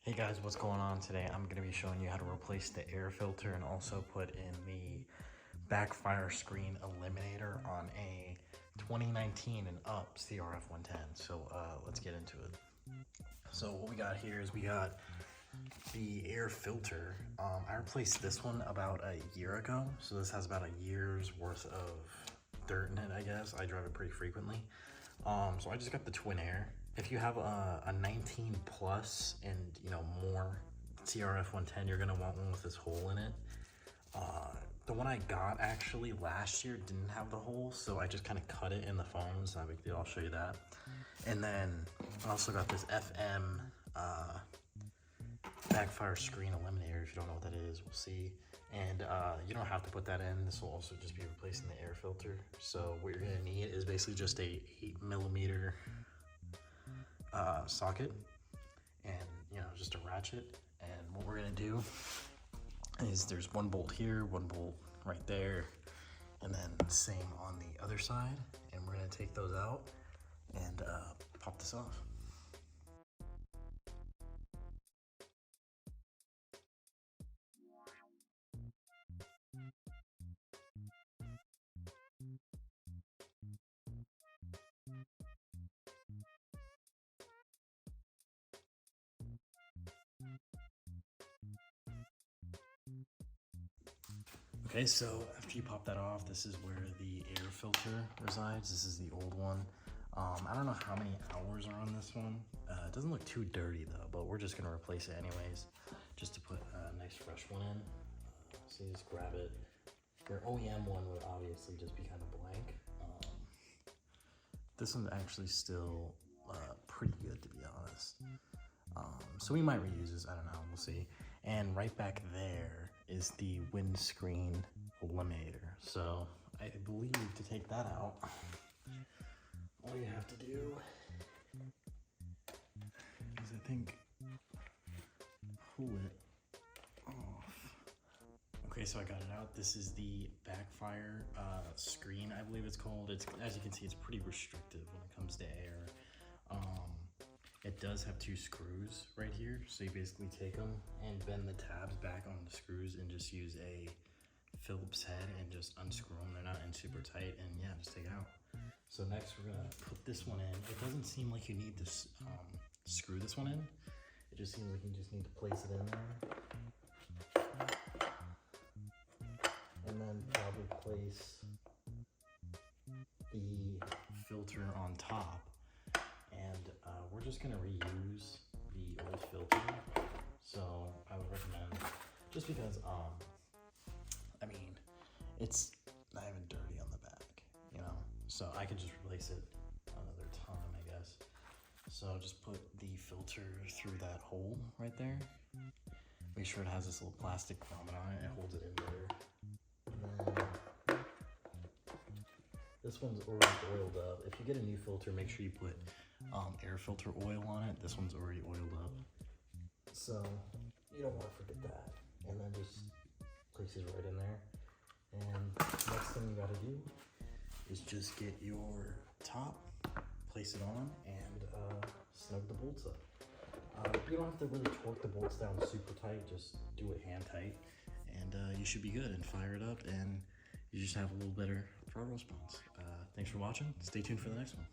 Hey guys, what's going on today? I'm going to be showing you how to replace the air filter and also put in the backfire screen eliminator on a 2019 and up CRF110. So let's get into it. So what we got here is we got the air filter. I replaced this one about a year ago. So this has about a year's worth of dirt in it, I guess. I drive it pretty frequently. So I just got the twin air. If you have a 19 plus and more CRF110, you're gonna want one with this hole in it. The one I got actually last year didn't have the hole, so I just kind of cut it in the foam. It's not a big deal, I'll show you that. And then I also got this FM backfire screen eliminator. If you don't know what that is, we'll see. And you don't have to put that in. This will also just be replacing the air filter. So what you're gonna need is basically just a 8mm socket and just a ratchet. And what we're gonna do is there's one bolt here, one bolt right there, and then same on the other side. And we're gonna take those out and pop this off. Okay, so after you pop that off, this is where the air filter resides. This is the old one. I don't know how many hours are on this one. It doesn't look too dirty though, but we're just gonna replace it anyways, just to put a nice fresh one in. So you just grab it. Your OEM one would obviously just be kind of blank. This one's actually still pretty good, to be honest. So we might reuse this, I don't know, we'll see. And right back there is the windscreen eliminator. So I believe to take that out, all you have to do is I think pull it off. Okay, so I got it out. This is the backfire screen, I believe it's called. It's, as you can see, it's pretty restrictive when it comes to air. It does have two screws right here, so you basically take them and bend the tabs back on the screws and just use a Phillips head and just unscrew them. They're not in super tight, and yeah, just take it out. So next we're gonna put this one in. It doesn't seem like you need to screw this one in. It just seems like you just need to place it in there. And then probably place the filter on top. And we're just gonna reuse the old filter. So I would recommend, just because, I mean, it's not even dirty on the back, so I could just replace it another time, I guess. So just put the filter through that hole right there. Make sure it has this little plastic grommet on it. It holds it in better. And then this one's already oiled up. If you get a new filter, make sure you put air filter oil on it. This one's already oiled up, so you don't want to forget that. And then just place it right in there. And next thing you got to do is just get your top, place it on, and snug the bolts up. You don't have to really torque the bolts down super tight, just do it hand tight, and you should be good. And fire it up, and you just have a little better throttle response. Thanks for watching. Stay tuned for the next one.